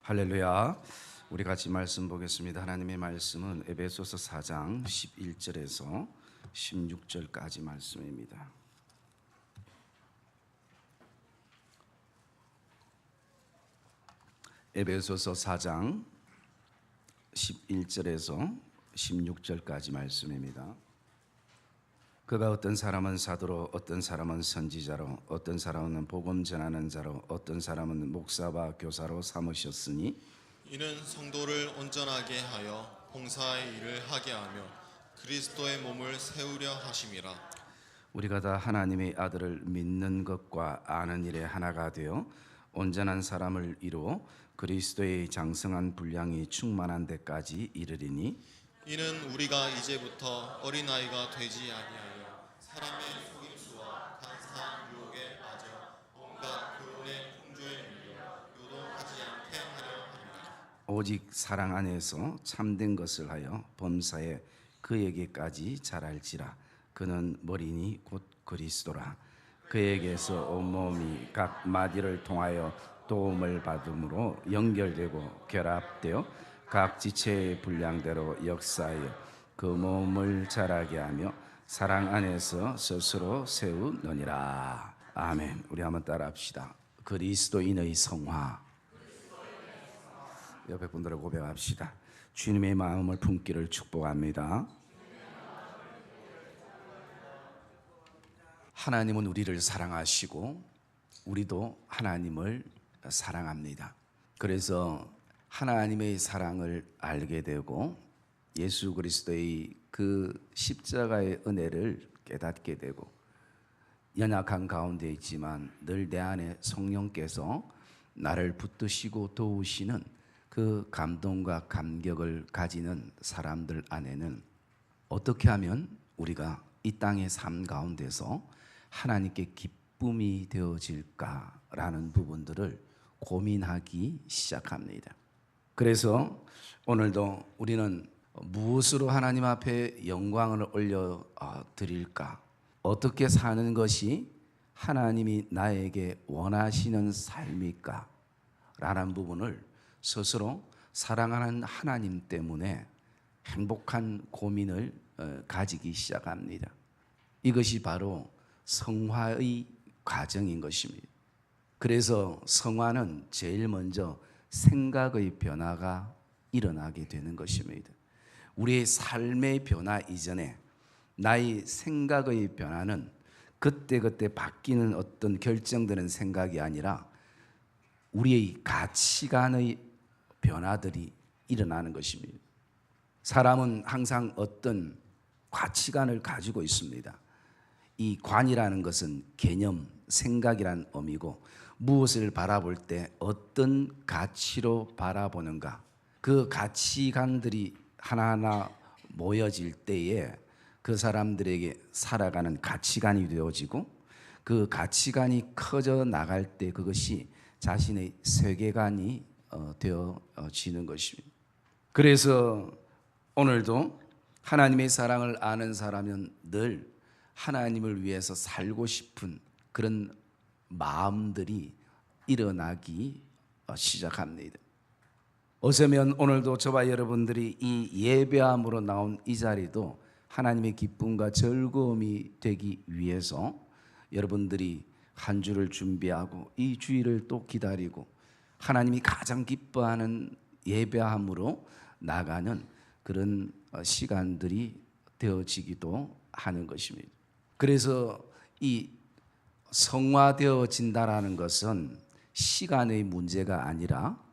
할렐루야. 우리 같이 말씀 보겠습니다. 하나님의 말씀은 에베소서 4장 11절에서 16절까지 말씀입니다. 에베소서 4장 11절에서 16절까지 말씀입니다. 그가 어떤 사람은 사도로, 어떤 사람은 선지자로, 어떤 사람은 복음 전하는 자로, 어떤 사람은 목사와 교사로 삼으셨으니 이는 성도를 온전하게 하여 봉사의 일을 하게 하며 그리스도의 몸을 세우려 하심이라. 우리가 다 하나님의 아들을 믿는 것과 아는 일에 하나가 되어 온전한 사람을 이루어 그리스도의 장성한 분량이 충만한 데까지 이르리니 이는 우리가 이제부터 어린아이가 되지 아니하여 사람의 속임수와 간사한 유혹에 빠져 온갖 교훈의 풍조에 밀려 요동하지 않게 하려 합니다. 오직 사랑 안에서 참된 것을 하여 범사에 그에게까지 자랄지라. 그는 머리니 곧 그리스도라. 그에게서 온몸이 각 마디를 통하여 도움을 받음으로 연결되고 결합되어 각 지체의 분량대로 역사하여 그 몸을 자라게 하며 사랑 안에서 스스로 세우느니라. 아멘. 우리 한번 따라합시다. 그리스도인의 성화. 옆에 분들을 고백합시다. 주님의 마음을 품기를 축복합니다. 하나님은 우리를 사랑하시고 우리도 하나님을 사랑합니다. 그래서 하나님의 사랑을 알게 되고 예수 그리스도의 그 십자가의 은혜를 깨닫게 되고 연약한 가운데 있지만 늘 내 안에 성령께서 나를 붙드시고 도우시는 그 감동과 감격을 가지는 사람들 안에는 어떻게 하면 우리가 이 땅의 삶 가운데서 하나님께 기쁨이 되어질까라는 부분들을 고민하기 시작합니다. 그래서 오늘도 우리는 무엇으로 하나님 앞에 영광을 올려 드릴까? 어떻게 사는 것이 하나님이 나에게 원하시는 삶일까? 라는 부분을 스스로 사랑하는 하나님 때문에 행복한 고민을 가지기 시작합니다. 이것이 바로 성화의 과정인 것입니다. 그래서 성화는 제일 먼저 생각의 변화가 일어나게 되는 것입니다. 우리의 삶의 변화 이전에 나의 생각의 변화는 그때그때 바뀌는 어떤 결정되는 생각이 아니라 우리의 가치관의 변화들이 일어나는 것입니다. 사람은 항상 어떤 가치관을 가지고 있습니다. 이 관이라는 것은 개념, 생각이라는 의미고 무엇을 바라볼 때 어떤 가치로 바라보는가, 그 가치관들이 하나하나 모여질 때에 그 사람들에게 살아가는 가치관이 되어지고 그 가치관이 커져 나갈 때 그것이 자신의 세계관이 되어지는 것입니다. 그래서 오늘도 하나님의 사랑을 아는 사람은 늘 하나님을 위해서 살고 싶은 그런 마음들이 일어나기 시작합니다. 어쩌면 오늘도 저와 여러분들이 이 예배함으로 나온 이 자리도 하나님의 기쁨과 즐거움이 되기 위해서 여러분들이 한 주를 준비하고 이 주일을 또 기다리고 하나님이 가장 기뻐하는 예배함으로 나가는 그런 시간들이 되어지기도 하는 것입니다. 그래서 이 성화되어진다라는 것은 시간의 문제가 아니라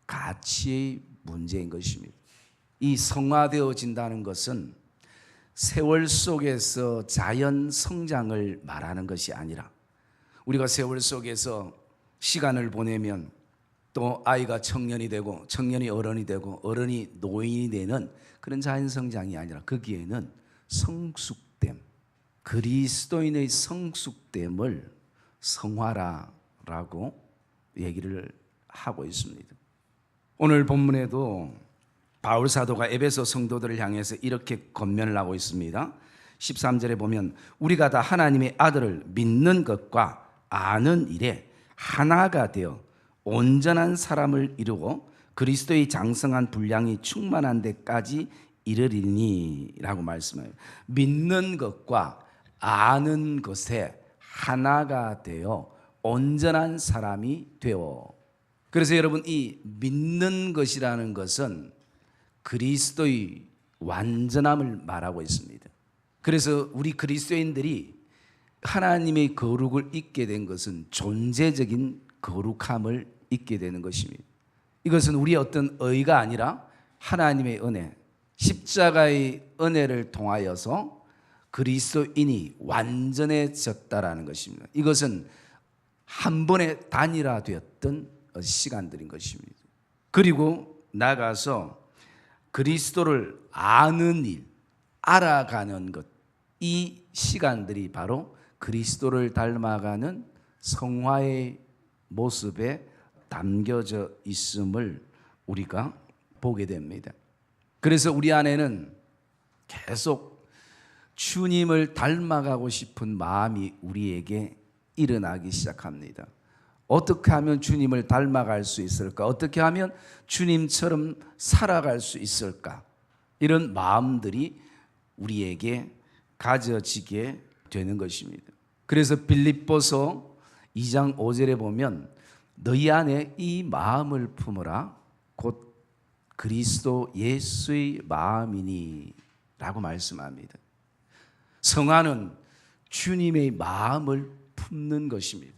가치의 문제인 것입니다. 이 성화되어진다는 것은 세월 속에서 자연 성장을 말하는 것이 아니라 우리가 세월 속에서 시간을 보내면 또 아이가 청년이 되고 청년이 어른이 되고 어른이 노인이 되는 그런 자연 성장이 아니라 거기에는 성숙됨, 그리스도인의 성숙됨을 성화라고 얘기를 하고 있습니다. 오늘 본문에도 바울 사도가 에베소 성도들을 향해서 이렇게 권면을 하고 있습니다. 13절에 보면 우리가 다 하나님의 아들을 믿는 것과 아는 일에 하나가 되어 온전한 사람을 이루고 그리스도의 장성한 분량이 충만한 데까지 이르리니 라고 말씀해요. 믿는 것과 아는 것에 하나가 되어 온전한 사람이 되어. 그래서 여러분, 이 믿는 것이라는 것은 그리스도의 완전함을 말하고 있습니다. 그래서 우리 그리스도인들이 하나님의 거룩을 잊게 된 것은 존재적인 거룩함을 잊게 되는 것입니다. 이것은 우리의 어떤 의가 아니라 하나님의 은혜, 십자가의 은혜를 통하여서 그리스도인이 완전해졌다라는 것입니다. 이것은 한 번에 단일화되었던 시간들인 것입니다. 그리고 나가서 그리스도를 아는 일, 알아가는 것, 이 시간들이 바로 그리스도를 닮아가는 성화의 모습에 담겨져 있음을 우리가 보게 됩니다. 그래서 우리 안에는 계속 주님을 닮아가고 싶은 마음이 우리에게 일어나기 시작합니다. 어떻게 하면 주님을 닮아갈 수 있을까? 어떻게 하면 주님처럼 살아갈 수 있을까? 이런 마음들이 우리에게 가져지게 되는 것입니다. 그래서 빌립보서 2장 5절에 보면 너희 안에 이 마음을 품으라 곧 그리스도 예수의 마음이니 라고 말씀합니다. 성화는 주님의 마음을 품는 것입니다.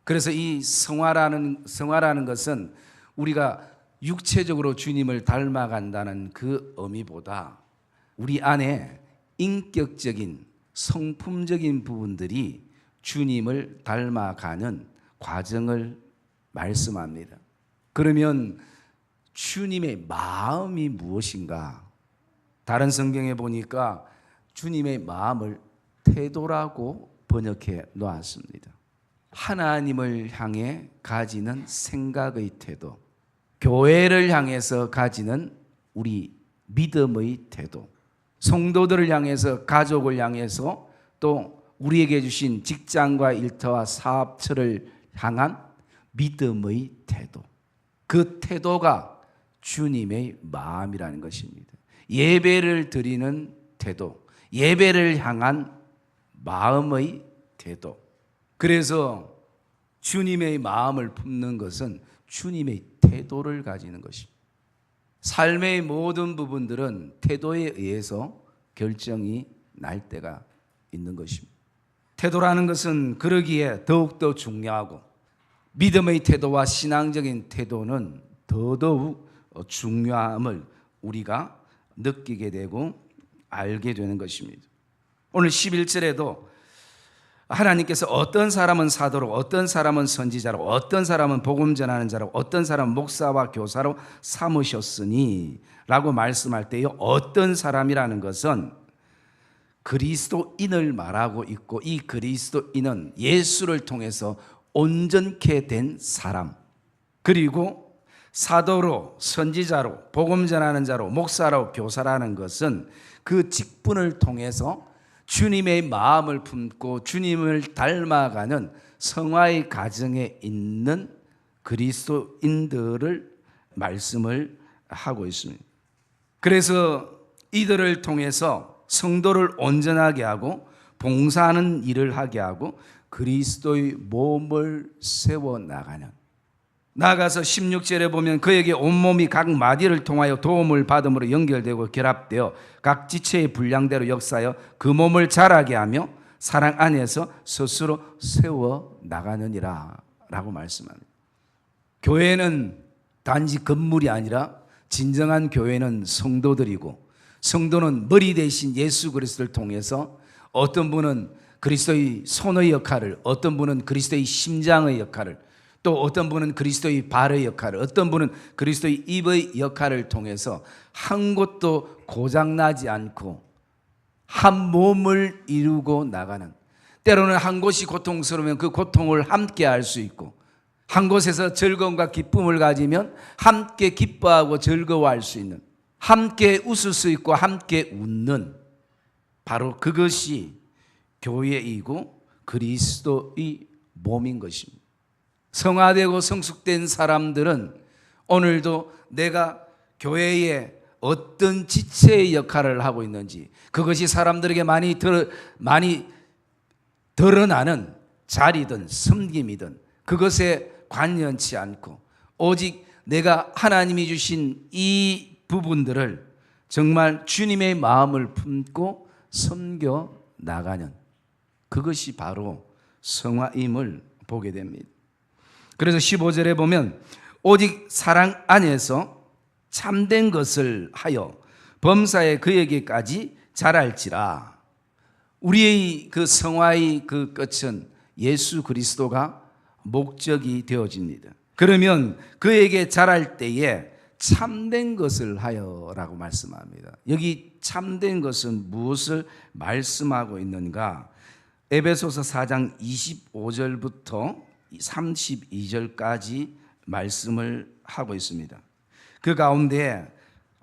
그래서 이 성화라는 것은 우리가 육체적으로 주님을 닮아간다는 그 의미보다 우리 안에 인격적인 성품적인 부분들이 주님을 닮아가는 과정을 말씀합니다. 그러면 주님의 마음이 무엇인가? 다른 성경에 보니까 주님의 마음을 태도라고 번역해 놓았습니다. 하나님을 향해 가지는 생각의 태도, 교회를 향해서 가지는 우리 믿음의 태도, 성도들을 향해서, 가족을 향해서, 또 우리에게 주신 직장과 일터와 사업처를 향한 믿음의 태도, 그 태도가 주님의 마음이라는 것입니다. 예배를 드리는 태도, 예배를 향한 마음의 태도. 그래서 주님의 마음을 품는 것은 주님의 태도를 가지는 것입니다. 삶의 모든 부분들은 태도에 의해서 결정이 날 때가 있는 것입니다. 태도라는 것은 그러기에 더욱더 중요하고 믿음의 태도와 신앙적인 태도는 더더욱 중요함을 우리가 느끼게 되고 알게 되는 것입니다. 오늘 11절에도 하나님께서 어떤 사람은 사도로, 어떤 사람은 선지자로, 어떤 사람은 복음 전하는 자로, 어떤 사람은 목사와 교사로 삼으셨으니 라고 말씀할 때요, 어떤 사람이라는 것은 그리스도인을 말하고 있고, 이 그리스도인은 예수를 통해서 온전케 된 사람, 그리고 사도로, 선지자로, 복음 전하는 자로, 목사로, 교사라는 것은 그 직분을 통해서 주님의 마음을 품고 주님을 닮아가는 성화의 과정에 있는 그리스도인들을 말씀을 하고 있습니다. 그래서 이들을 통해서 성도를 온전하게 하고 봉사하는 일을 하게 하고 그리스도의 몸을 세워나가는, 나아가서 16절에 보면 그에게 온몸이 각 마디를 통하여 도움을 받음으로 연결되고 결합되어 각 지체의 분량대로 역사하여 그 몸을 자라게 하며 사랑 안에서 스스로 세워나가느니라 라고 말씀합니다. 교회는 단지 건물이 아니라 진정한 교회는 성도들이고, 성도는 머리 대신 예수 그리스도를 통해서 어떤 분은 그리스도의 손의 역할을, 어떤 분은 그리스도의 심장의 역할을, 또 어떤 분은 그리스도의 발의 역할을, 어떤 분은 그리스도의 입의 역할을 통해서 한 곳도 고장나지 않고 한 몸을 이루고 나가는, 때로는 한 곳이 고통스러우면 그 고통을 함께 할 수 있고, 한 곳에서 즐거움과 기쁨을 가지면 함께 기뻐하고 즐거워할 수 있는, 함께 웃을 수 있고 함께 웃는, 바로 그것이 교회이고 그리스도의 몸인 것입니다. 성화되고 성숙된 사람들은 오늘도 내가 교회에 어떤 지체의 역할을 하고 있는지, 그것이 사람들에게 많이 드러나는 자리든 섬김이든 그것에 관여치 않고 오직 내가 하나님이 주신 이 부분들을 정말 주님의 마음을 품고 섬겨 나가는, 그것이 바로 성화임을 보게 됩니다. 그래서 15절에 보면 오직 사랑 안에서 참된 것을 하여 범사에 그에게까지 자랄지라. 우리의 그 성화의 그 끝은 예수 그리스도가 목적이 되어집니다. 그러면 그에게 자랄 때에 참된 것을 하여라고 말씀합니다. 여기 참된 것은 무엇을 말씀하고 있는가? 에베소서 4장 25절부터 32절까지 말씀을 하고 있습니다. 그 가운데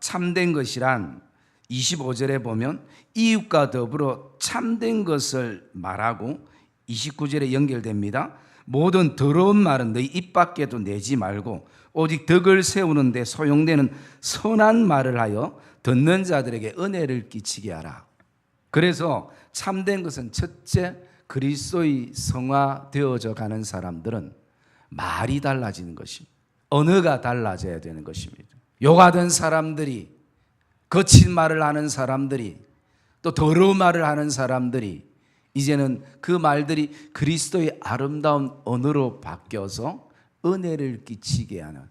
참된 것이란 25절에 보면 이웃과 더불어 참된 것을 말하고 29절에 연결됩니다. 모든 더러운 말은 너희 입 밖에도 내지 말고 오직 덕을 세우는 데 소용되는 선한 말을 하여 듣는 자들에게 은혜를 끼치게 하라. 그래서 참된 것은 첫째, 그리스도의 성화되어져 가는 사람들은 말이 달라지는 것입니다. 언어가 달라져야 되는 것입니다. 욕하던 사람들이, 거친 말을 하는 사람들이, 또 더러운 말을 하는 사람들이 이제는 그 말들이 그리스도의 아름다운 언어로 바뀌어서 은혜를 끼치게 하는,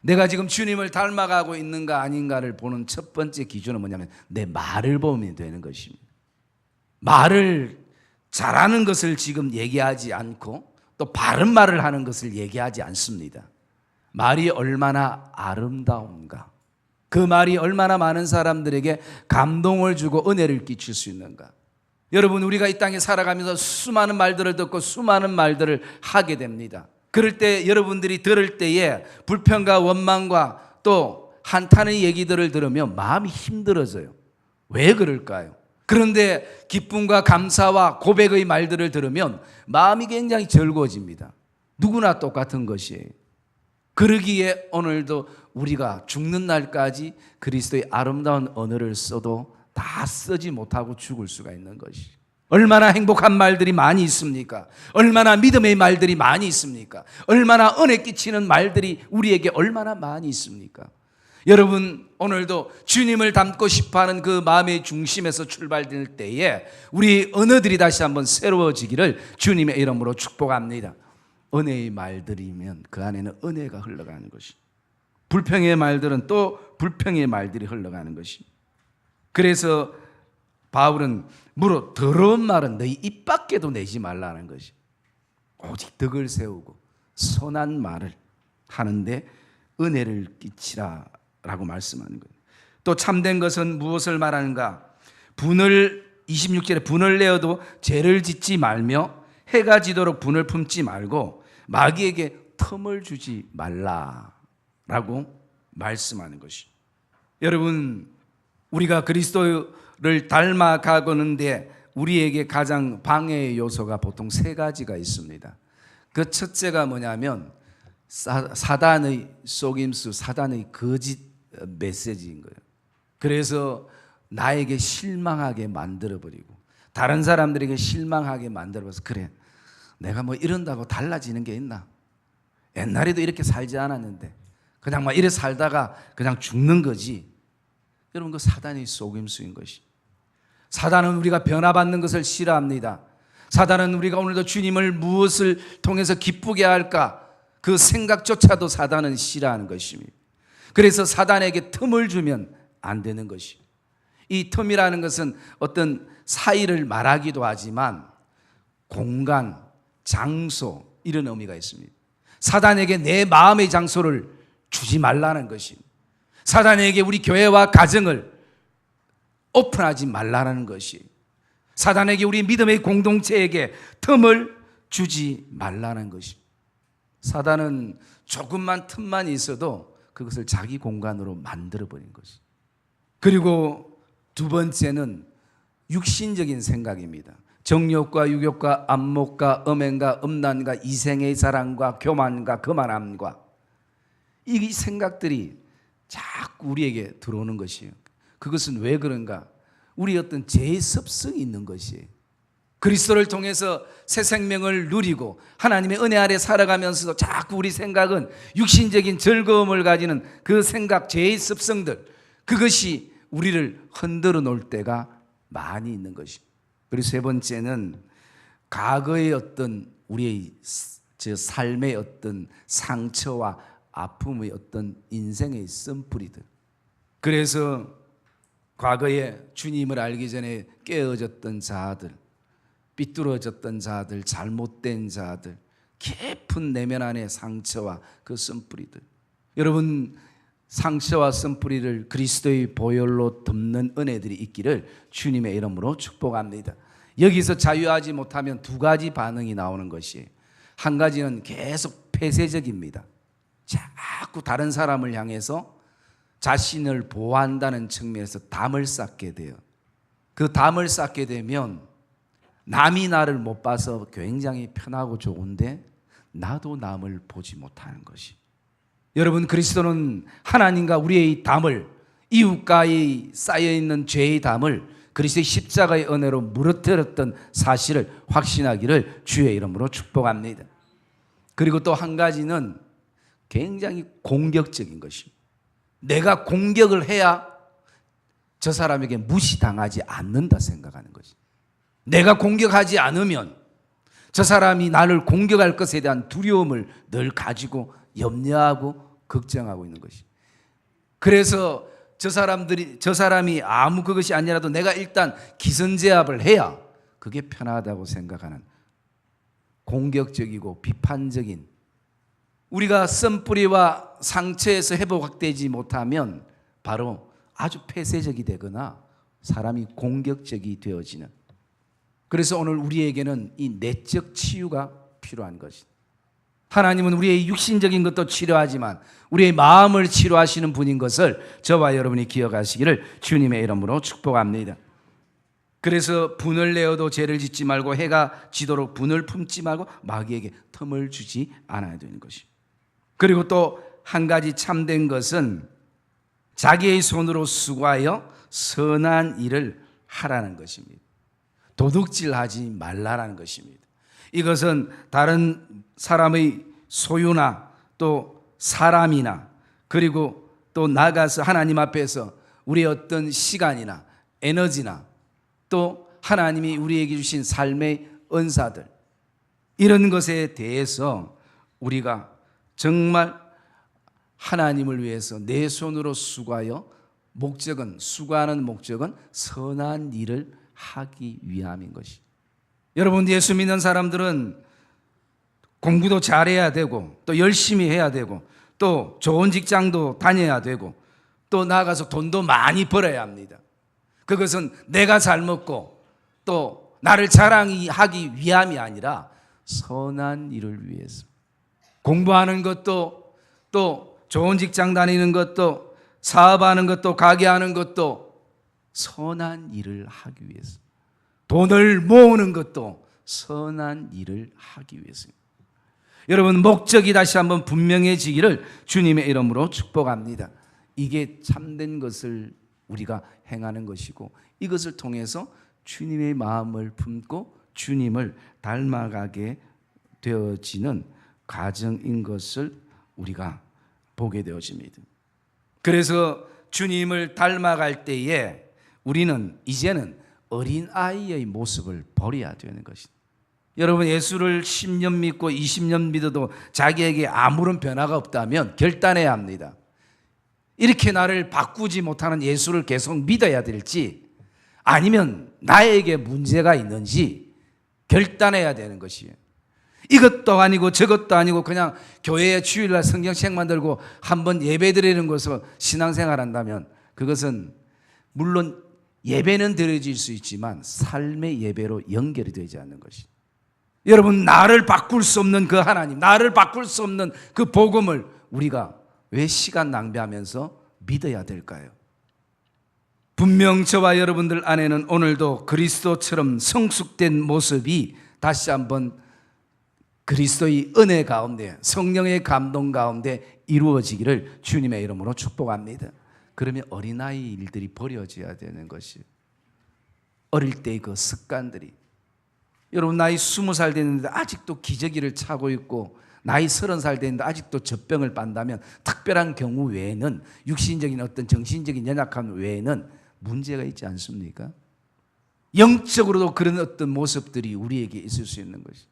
내가 지금 주님을 닮아가고 있는가 아닌가를 보는 첫 번째 기준은 뭐냐면 내 말을 보면 되는 것입니다. 말을 잘하는 것을 지금 얘기하지 않고 또 바른 말을 하는 것을 얘기하지 않습니다. 말이 얼마나 아름다운가, 그 말이 얼마나 많은 사람들에게 감동을 주고 은혜를 끼칠 수 있는가. 여러분, 우리가 이 땅에 살아가면서 수많은 말들을 듣고 수많은 말들을 하게 됩니다. 그럴 때 여러분들이 들을 때에 불평과 원망과 또 한탄의 얘기들을 들으면 마음이 힘들어져요. 왜 그럴까요? 그런데 기쁨과 감사와 고백의 말들을 들으면 마음이 굉장히 즐거워집니다. 누구나 똑같은 것이에요. 그러기에 오늘도 우리가 죽는 날까지 그리스도의 아름다운 언어를 써도 다 쓰지 못하고 죽을 수가 있는 것이. 얼마나 행복한 말들이 많이 있습니까? 얼마나 믿음의 말들이 많이 있습니까? 얼마나 은혜 끼치는 말들이 우리에게 얼마나 많이 있습니까? 여러분, 오늘도 주님을 닮고 싶어하는 그 마음의 중심에서 출발될 때에 우리 언어들이 다시 한번 새로워지기를 주님의 이름으로 축복합니다. 은혜의 말들이면 그 안에는 은혜가 흘러가는 것이, 불평의 말들은 또 불평의 말들이 흘러가는 것이. 그래서 바울은 무릇 더러운 말은 너희 입 밖에도 내지 말라는 것이, 오직 덕을 세우고 선한 말을 하는데 은혜를 끼치라 라고 말씀하는 거예요. 또 참된 것은 무엇을 말하는가? 26절에 분을 내어도 죄를 짓지 말며 해가 지도록 분을 품지 말고 마귀에게 틈을 주지 말라라고 말씀하는 것이. 여러분, 우리가 그리스도를 닮아가고는데 우리에게 가장 방해의 요소가 보통 세 가지가 있습니다. 그 첫째가 뭐냐면 사단의 속임수, 사단의 거짓 메시지인 거예요. 그래서 나에게 실망하게 만들어버리고 다른 사람들에게 실망하게 만들어서, 그래, 내가 뭐 이런다고 달라지는 게 있나? 옛날에도 이렇게 살지 않았는데 그냥 막 이래 살다가 그냥 죽는 거지. 여러분, 그 사단의 속임수인 것이. 사단은 우리가 변화받는 것을 싫어합니다. 사단은 우리가 오늘도 주님을 무엇을 통해서 기쁘게 할까, 그 생각조차도 사단은 싫어하는 것입니다. 그래서 사단에게 틈을 주면 안 되는 것이. 이 틈이라는 것은 어떤 사이를 말하기도 하지만 공간, 장소, 이런 의미가 있습니다. 사단에게 내 마음의 장소를 주지 말라는 것입니다. 사단에게 우리 교회와 가정을 오픈하지 말라는 것이, 사단에게 우리 믿음의 공동체에게 틈을 주지 말라는 것이. 사단은 조금만 틈만 있어도 그것을 자기 공간으로 만들어버린 것이. 그리고 두 번째는 육신적인 생각입니다. 정욕과 유욕과 안목과 음행과 음란과 이생의 사랑과 교만과 거만함과 이 생각들이 자꾸 우리에게 들어오는 것이에요. 그것은 왜 그런가? 우리 어떤 죄의 습성이 있는 것이에요. 그리스도를 통해서 새 생명을 누리고 하나님의 은혜 아래 살아가면서도 자꾸 우리 생각은 육신적인 즐거움을 가지는 그 생각, 죄의 습성들, 그것이 우리를 흔들어 놓을 때가 많이 있는 것입니다. 그리고 세 번째는 과거의 어떤 우리의 삶의 어떤 상처와 아픔의 어떤 인생의 쓴뿌리들. 그래서 과거에 주님을 알기 전에 깨어졌던 자들, 삐뚤어졌던 자들, 잘못된 자들, 깊은 내면 안의 상처와 그 쓴뿌리들. 여러분, 상처와 쓴뿌리를 그리스도의 보혈로 덮는 은혜들이 있기를 주님의 이름으로 축복합니다. 여기서 자유하지 못하면 두 가지 반응이 나오는 것이에요. 한 가지는 계속 폐쇄적입니다. 자꾸 다른 사람을 향해서 자신을 보호한다는 측면에서 담을 쌓게 돼요. 그 담을 쌓게 되면 남이 나를 못 봐서 굉장히 편하고 좋은데 나도 남을 보지 못하는 것이. 여러분, 그리스도는 하나님과 우리의 담을, 이웃과의 쌓여있는 죄의 담을 그리스도의 십자가의 은혜로 무너뜨렸던 사실을 확신하기를 주의 이름으로 축복합니다. 그리고 또 한 가지는 굉장히 공격적인 것입니다. 내가 공격을 해야 저 사람에게 무시당하지 않는다 생각하는 것입니다. 내가 공격하지 않으면 저 사람이 나를 공격할 것에 대한 두려움을 늘 가지고 염려하고 걱정하고 있는 것이. 그래서 저 사람이 아무 그것이 아니라도 내가 일단 기선제압을 해야 그게 편하다고 생각하는 공격적이고 비판적인, 우리가 쓴뿌리와 상처에서 회복되지 못하면 바로 아주 폐쇄적이 되거나 사람이 공격적이 되어지는. 그래서 오늘 우리에게는 이 내적 치유가 필요한 것이다. 하나님은 우리의 육신적인 것도 치료하지만 우리의 마음을 치료하시는 분인 것을 저와 여러분이 기억하시기를 주님의 이름으로 축복합니다. 그래서 분을 내어도 죄를 짓지 말고 해가 지도록 분을 품지 말고 마귀에게 틈을 주지 않아야 되는 것입니다. 그리고 또 한 가지 참된 것은 자기의 손으로 수고하여 선한 일을 하라는 것입니다. 도둑질하지 말라라는 것입니다. 이것은 다른 사람의 소유나 또 사람이나 그리고 또 나가서 하나님 앞에서 우리의 어떤 시간이나 에너지나 또 하나님이 우리에게 주신 삶의 은사들, 이런 것에 대해서 우리가 정말 하나님을 위해서 내 손으로 수고하여 수고하는 목적은 선한 일을 하기 위함인 것이. 여러분, 예수 믿는 사람들은 공부도 잘해야 되고 또 열심히 해야 되고 또 좋은 직장도 다녀야 되고 또 나아가서 돈도 많이 벌어야 합니다. 그것은 내가 잘 먹고 또 나를 자랑하기 위함이 아니라 선한 일을 위해서. 공부하는 것도 또 좋은 직장 다니는 것도 사업하는 것도 가게하는 것도 선한 일을 하기 위해서. 돈을 모으는 것도 선한 일을 하기 위해서입니다. 여러분, 목적이 다시 한번 분명해지기를 주님의 이름으로 축복합니다. 이게 참된 것을 우리가 행하는 것이고 이것을 통해서 주님의 마음을 품고 주님을 닮아가게 되어지는 과정인 것을 우리가 보게 되어집니다. 그래서 주님을 닮아갈 때에 우리는 이제는 어린아이의 모습을 버려야 되는 것입니다. 여러분, 예수를 10년 믿고 20년 믿어도 자기에게 아무런 변화가 없다면 결단해야 합니다. 이렇게 나를 바꾸지 못하는 예수를 계속 믿어야 될지 아니면 나에게 문제가 있는지 결단해야 되는 것이에요. 이것도 아니고 저것도 아니고 그냥 교회에 주일날 성경책만 들고 한번 예배 드리는 것으로 신앙생활 한다면 그것은 물론 예배는 드려질 수 있지만 삶의 예배로 연결이 되지 않는 것이. 여러분, 나를 바꿀 수 없는 그 하나님, 나를 바꿀 수 없는 그 복음을 우리가 왜 시간 낭비하면서 믿어야 될까요? 분명 저와 여러분들 안에는 오늘도 그리스도처럼 성숙된 모습이 다시 한번 그리스도의 은혜 가운데 성령의 감동 가운데 이루어지기를 주님의 이름으로 축복합니다. 그러면 어린아이 일들이 버려져야 되는 것이, 어릴 때의 그 습관들이, 여러분 나이 20살 됐는데 아직도 기저귀를 차고 있고 나이 30살 됐는데 아직도 젖병을 빤다면 특별한 경우 외에는, 육신적인 어떤 정신적인 연약함 외에는 문제가 있지 않습니까? 영적으로도 그런 어떤 모습들이 우리에게 있을 수 있는 것이,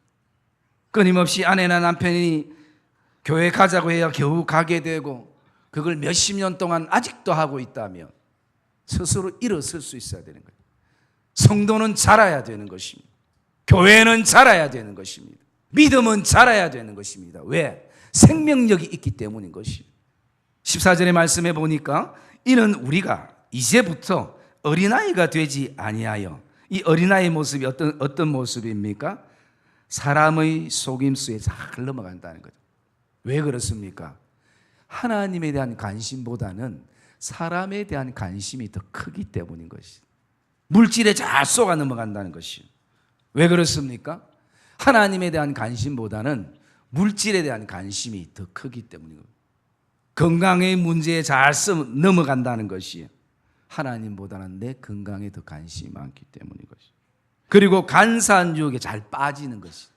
끊임없이 아내나 남편이 교회 가자고 해야 겨우 가게 되고 그걸 몇십 년 동안 아직도 하고 있다면 스스로 일어설 수 있어야 되는 거예요. 성도는 자라야 되는 것입니다. 교회는 자라야 되는 것입니다. 믿음은 자라야 되는 것입니다. 왜? 생명력이 있기 때문인 것입니다. 14절의 말씀에 보니까 이는 우리가 이제부터 어린아이가 되지 아니하여, 이 어린아이의 모습이 어떤 모습입니까? 사람의 속임수에 잘 넘어간다는 거죠. 왜 그렇습니까? 하나님에 대한 관심보다는 사람에 대한 관심이 더 크기 때문인 것이죠. 물질에 잘 쏘가 넘어간다는 것이죠. 왜 그렇습니까? 하나님에 대한 관심보다는 물질에 대한 관심이 더 크기 때문인 겁니다. 건강의 문제에 잘 넘어간다는 것이 하나님보다는 내 건강에 더 관심이 많기 때문인 것이죠. 그리고 간사한 유혹에 잘 빠지는 것이,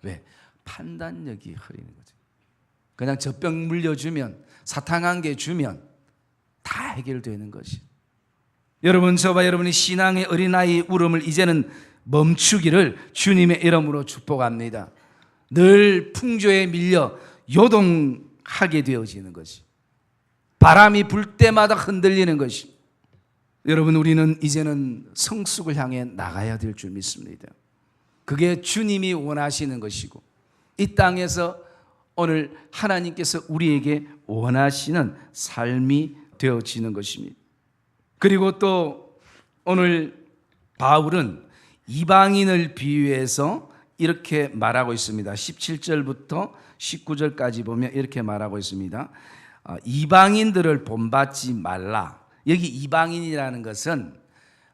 왜? 판단력이 흐리는 거죠. 그냥 젖병 물려주면, 사탕 한 개 주면 다 해결되는 것이. 여러분, 저와 여러분이 신앙의 어린아이 울음을 이제는 멈추기를 주님의 이름으로 축복합니다. 늘 풍조에 밀려 요동하게 되어지는 것이, 바람이 불 때마다 흔들리는 것이. 여러분, 우리는 이제는 성숙을 향해 나가야 될 줄 믿습니다. 그게 주님이 원하시는 것이고, 이 땅에서 오늘 하나님께서 우리에게 원하시는 삶이 되어지는 것입니다. 그리고 또 오늘 바울은 이방인을 비유해서 이렇게 말하고 있습니다. 17절부터 19절까지 보면 이렇게 말하고 있습니다. 이방인들을 본받지 말라. 여기 이방인이라는 것은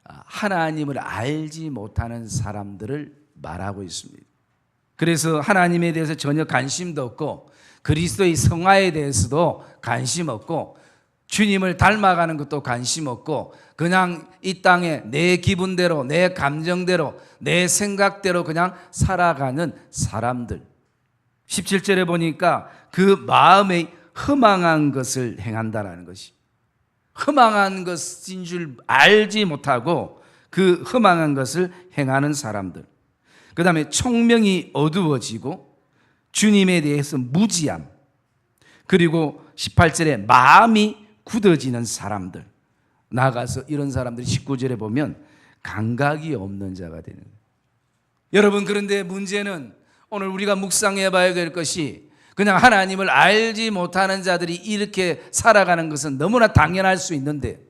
하나님을 알지 못하는 사람들을 말하고 있습니다. 그래서 하나님에 대해서 전혀 관심도 없고 그리스도의 성화에 대해서도 관심 없고 주님을 닮아가는 것도 관심 없고 그냥 이 땅에 내 기분대로, 내 감정대로, 내 생각대로 그냥 살아가는 사람들. 17절에 보니까 그 마음에 허망한 것을 행한다라는 것이, 허망한 것인 줄 알지 못하고 그 허망한 것을 행하는 사람들. 그 다음에 총명이 어두워지고 주님에 대해서 무지함, 그리고 18절에 마음이 굳어지는 사람들. 나아가서 이런 사람들이 19절에 보면 감각이 없는 자가 되는 거예요. 여러분, 그런데 문제는 오늘 우리가 묵상해 봐야 될 것이, 그냥 하나님을 알지 못하는 자들이 이렇게 살아가는 것은 너무나 당연할 수 있는데,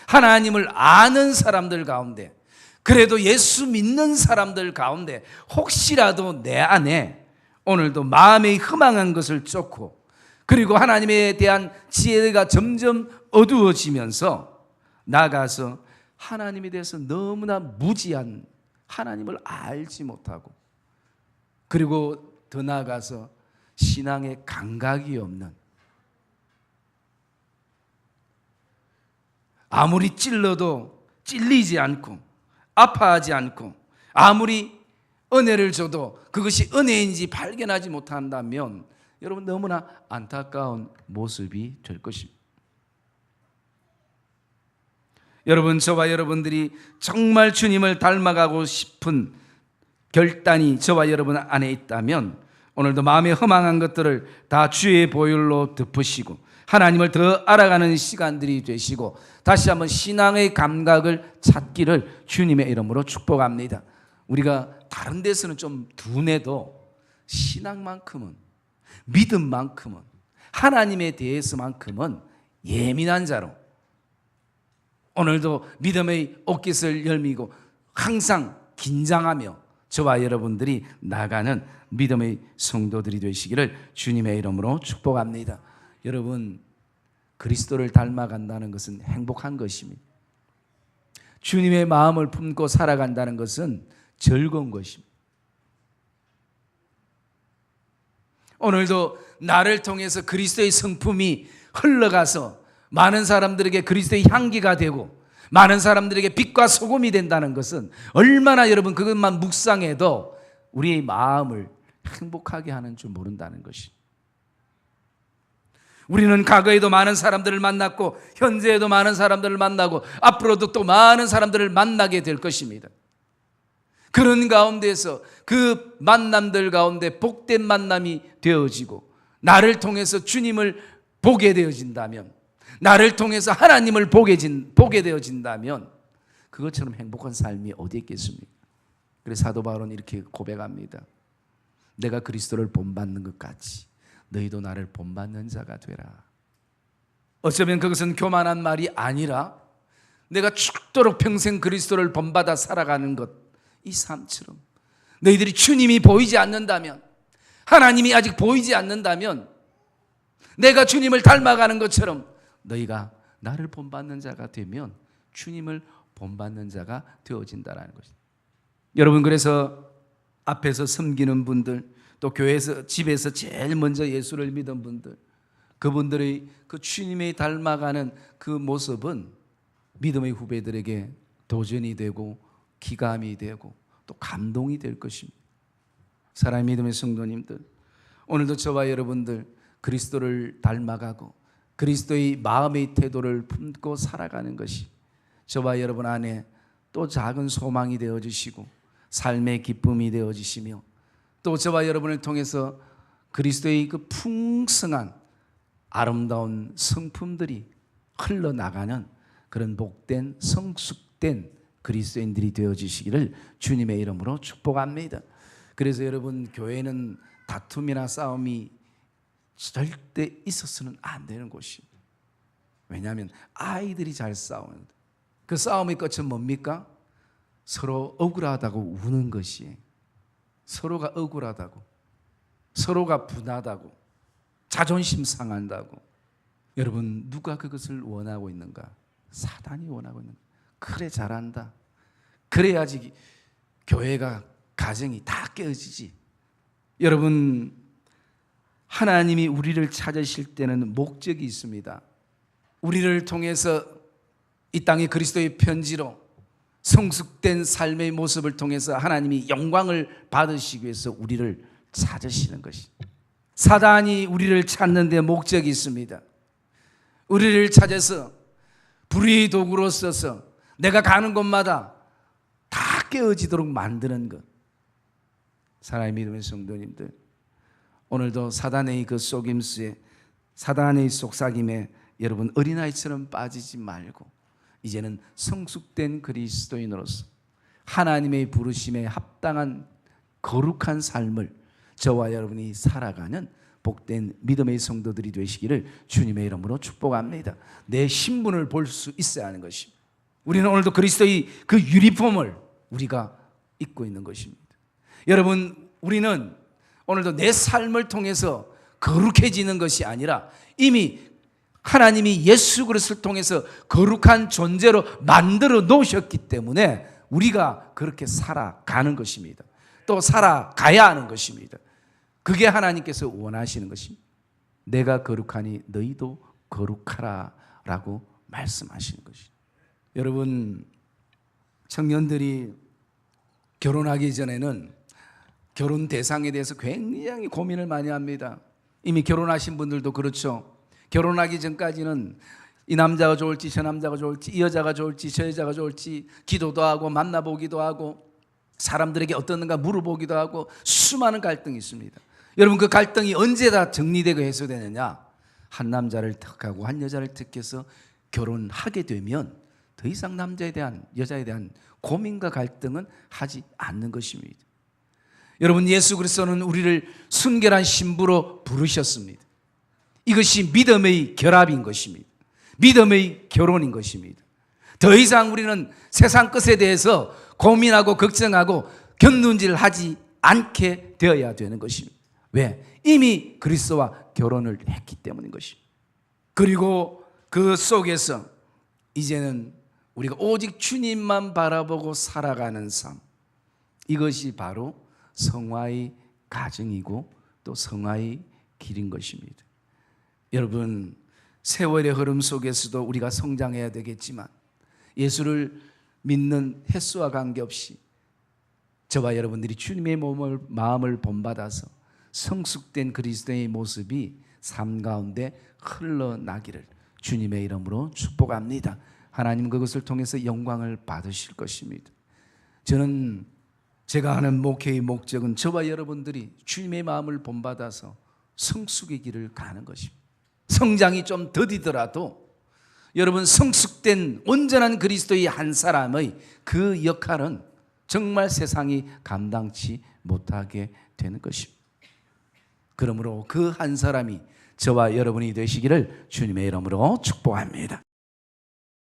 하나님을 아는 사람들 가운데, 그래도 예수 믿는 사람들 가운데 혹시라도 내 안에 오늘도 마음에 허망한 것을 쫓고, 그리고 하나님에 대한 지혜가 점점 어두워지면서 나아가서 하나님에 대해서 너무나 무지한, 하나님을 알지 못하고, 그리고 더 나아가서 신앙의 감각이 없는, 아무리 찔러도 찔리지 않고 아파하지 않고 아무리 은혜를 줘도 그것이 은혜인지 발견하지 못한다면 여러분 너무나 안타까운 모습이 될 것입니다. 여러분, 저와 여러분들이 정말 주님을 닮아가고 싶은 결단이 저와 여러분 안에 있다면 오늘도 마음에 허망한 것들을 다 주의 보혈로 덮으시고 하나님을 더 알아가는 시간들이 되시고 다시 한번 신앙의 감각을 찾기를 주님의 이름으로 축복합니다. 우리가 다른 데서는 좀 둔해도 신앙만큼은, 믿음만큼은, 하나님에 대해서만큼은 예민한 자로 오늘도 믿음의 옷깃을 열미고 항상 긴장하며 저와 여러분들이 나가는 믿음의 성도들이 되시기를 주님의 이름으로 축복합니다. 여러분, 그리스도를 닮아간다는 것은 행복한 것입니다. 주님의 마음을 품고 살아간다는 것은 즐거운 것입니다. 오늘도 나를 통해서 그리스도의 성품이 흘러가서 많은 사람들에게 그리스도의 향기가 되고 많은 사람들에게 빛과 소금이 된다는 것은 얼마나 여러분 그것만 묵상해도 우리의 마음을 행복하게 하는 줄 모른다는 것이. 우리는 과거에도 많은 사람들을 만났고 현재에도 많은 사람들을 만나고 앞으로도 또 많은 사람들을 만나게 될 것입니다. 그런 가운데서 그 만남들 가운데 복된 만남이 되어지고 나를 통해서 주님을 보게 되어진다면, 나를 통해서 하나님을 보게 되어진다면 그것처럼 행복한 삶이 어디 있겠습니까? 그래서 사도 바울은 이렇게 고백합니다. 내가 그리스도를 본받는 것 같이 너희도 나를 본받는 자가 되라. 어쩌면 그것은 교만한 말이 아니라 내가 죽도록 평생 그리스도를 본받아 살아가는 것, 이 삶처럼 너희들이 주님이 보이지 않는다면, 하나님이 아직 보이지 않는다면 내가 주님을 닮아가는 것처럼 너희가 나를 본받는 자가 되면 주님을 본받는 자가 되어진다는 것입니다. 여러분, 그래서 앞에서 섬기는 분들, 또 교회에서 집에서 제일 먼저 예수를 믿은 분들, 그분들의 그 주님의 닮아가는 그 모습은 믿음의 후배들에게 도전이 되고 기감이 되고 또 감동이 될 것입니다. 사랑하는 믿음의 성도님들, 오늘도 저와 여러분들 그리스도를 닮아가고 그리스도의 마음의 태도를 품고 살아가는 것이 저와 여러분 안에 또 작은 소망이 되어주시고 삶의 기쁨이 되어주시며 또 저와 여러분을 통해서 그리스도의 그 풍성한 아름다운 성품들이 흘러나가는 그런 복된 성숙된 그리스도인들이 되어주시기를 주님의 이름으로 축복합니다. 그래서 여러분, 교회는 다툼이나 싸움이 절대 있어서는 안 되는 곳입니다. 왜냐하면 아이들이 잘 싸우는데 그 싸움의 끝은 뭡니까? 서로 억울하다고 우는 것이에요. 서로가 억울하다고, 서로가 분하다고, 자존심 상한다고. 여러분, 누가 그것을 원하고 있는가? 사단이 원하고 있는 거예요. 그래, 잘한다. 그래야지 교회가, 가정이 다 깨어지지. 여러분, 하나님이 우리를 찾으실 때는 목적이 있습니다. 우리를 통해서 이 땅의 그리스도의 편지로 성숙된 삶의 모습을 통해서 하나님이 영광을 받으시기 위해서 우리를 찾으시는 것이. 사단이 우리를 찾는 데 목적이 있습니다. 우리를 찾아서 불의의 도구로 써서 내가 가는 곳마다 다 깨어지도록 만드는 것. 사랑의 믿음의 성도님들, 오늘도 사단의 그 속임수에, 사단의 속삭임에 여러분 어린아이처럼 빠지지 말고 이제는 성숙된 그리스도인으로서 하나님의 부르심에 합당한 거룩한 삶을 저와 여러분이 살아가는 복된 믿음의 성도들이 되시기를 주님의 이름으로 축복합니다. 내 신분을 볼 수 있어야 하는 것입니다. 우리는 오늘도 그리스도의 그 유니폼을 우리가 입고 있는 것입니다. 여러분, 우리는 오늘도 내 삶을 통해서 거룩해지는 것이 아니라 이미 하나님이 예수 그리스도를 통해서 거룩한 존재로 만들어 놓으셨기 때문에 우리가 그렇게 살아가는 것입니다. 또 살아가야 하는 것입니다. 그게 하나님께서 원하시는 것입니다. 내가 거룩하니 너희도 거룩하라 라고 말씀하시는 것입니다. 여러분, 청년들이 결혼하기 전에는 결혼 대상에 대해서 굉장히 고민을 많이 합니다. 이미 결혼하신 분들도 그렇죠. 결혼하기 전까지는 이 남자가 좋을지 저 남자가 좋을지 이 여자가 좋을지 저 여자가 좋을지 기도도 하고 만나보기도 하고 사람들에게 어떻는가 물어보기도 하고 수많은 갈등이 있습니다. 여러분, 그 갈등이 언제 다 정리되고 해소되느냐? 한 남자를 택하고 한 여자를 택해서 결혼하게 되면 더 이상 남자에 대한, 여자에 대한 고민과 갈등은 하지 않는 것입니다. 여러분, 예수 그리스도는 우리를 순결한 신부로 부르셨습니다. 이것이 믿음의 결합인 것입니다. 믿음의 결혼인 것입니다. 더 이상 우리는 세상 것에 대해서 고민하고 걱정하고 견눈질 하지 않게 되어야 되는 것입니다. 왜? 이미 그리스도와 결혼을 했기 때문인 것입니다. 그리고 그 속에서 이제는 우리가 오직 주님만 바라보고 살아가는 삶, 이것이 바로 성화의 가정이고 또 성화의 길인 것입니다. 여러분, 세월의 흐름 속에서도 우리가 성장해야 되겠지만 예수를 믿는 횟수와 관계없이 저와 여러분들이 주님의 마음을 본받아서 성숙된 그리스도의 모습이 삶 가운데 흘러나기를 주님의 이름으로 축복합니다. 하나님 그것을 통해서 영광을 받으실 것입니다. 저는 제가 하는 목회의 목적은 저와 여러분들이 주님의 마음을 본받아서 성숙의 길을 가는 것입니다. 성장이 좀 더디더라도 여러분, 성숙된 온전한 그리스도의 한 사람의 그 역할은 정말 세상이 감당치 못하게 되는 것입니다. 그러므로 그 한 사람이 저와 여러분이 되시기를 주님의 이름으로 축복합니다.